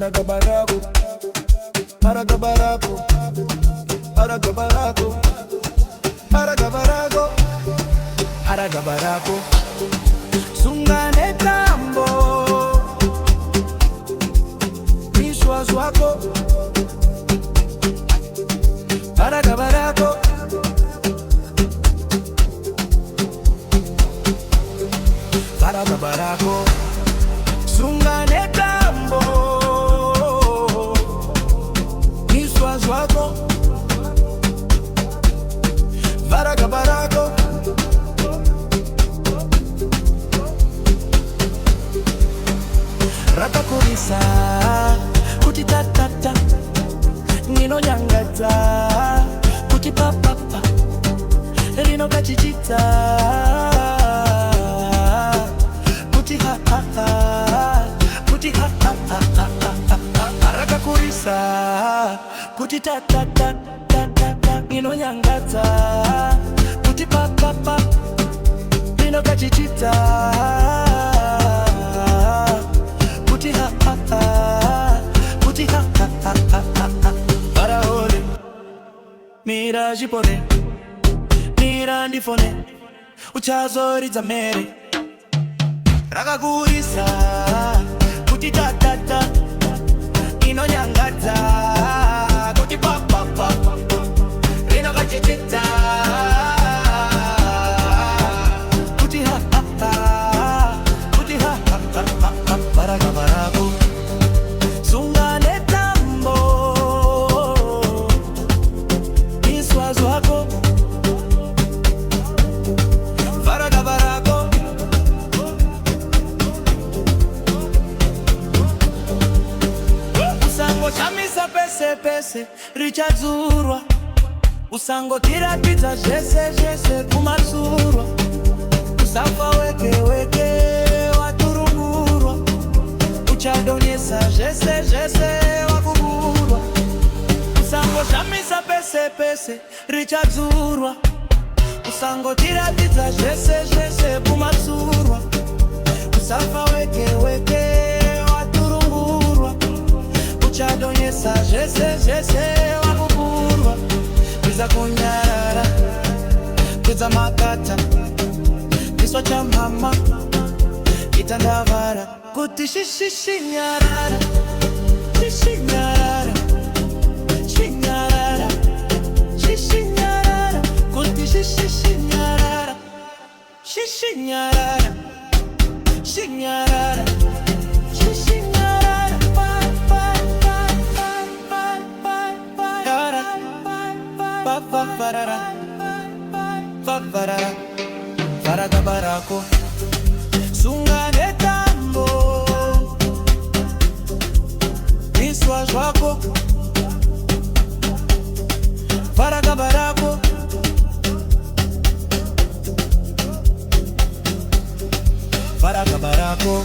Paragabarago, Paragabarago, Paragabarago, Paragabarago, Paragabarago. Sungane tambo, Mishwa zwako. Paragabarago, Paragabarago. Sungane tambo, Mishwa zwako. Paragabarago. Rakakurisa kuti tatata nino nyangata kuti papapa rino kachichita kuti ha ha ha kuti ha ha ha. Rakakurisa kuti tatata nino nyangata kuti papapa rino kachichita Mirage pone, mirandi fone, uchazori zamere. Rakakurisa kuti tatata ino nyangata kuti papapa rino kachichita kuti ha ha ha kuti ha ha ha. Paragabarago. Sungane tambo, Mishwa zwako. Paragabarago. Usango chamisa pese pese richadzurwa. Usango tira pizza jese jese kumadzurwa. Usafa weke weke waturungurwa. Uchadonyesa jese jese wakugurwa. Usango shamisa pese pese richadzurwa. Usango tira pizza jese jese kumadzurwa. Usafa weke weke waturungurwa. Uchadonyesa jese jese wakugurwa. Biza kunyarara, biza makata, kiswa cha mama itandavara kuti shishi nyarara, shishi nyarara, shinyarara, shishi nyarara, kuti shishi nyarara, shishi nyarara, shinyarara, shishi nyarara, pa pa pa pa pa pa yara, pa pa parara, pa parara. Paragabarago. Sungane tambo, Mishwa zwako. Paragabarago. Paragabarago.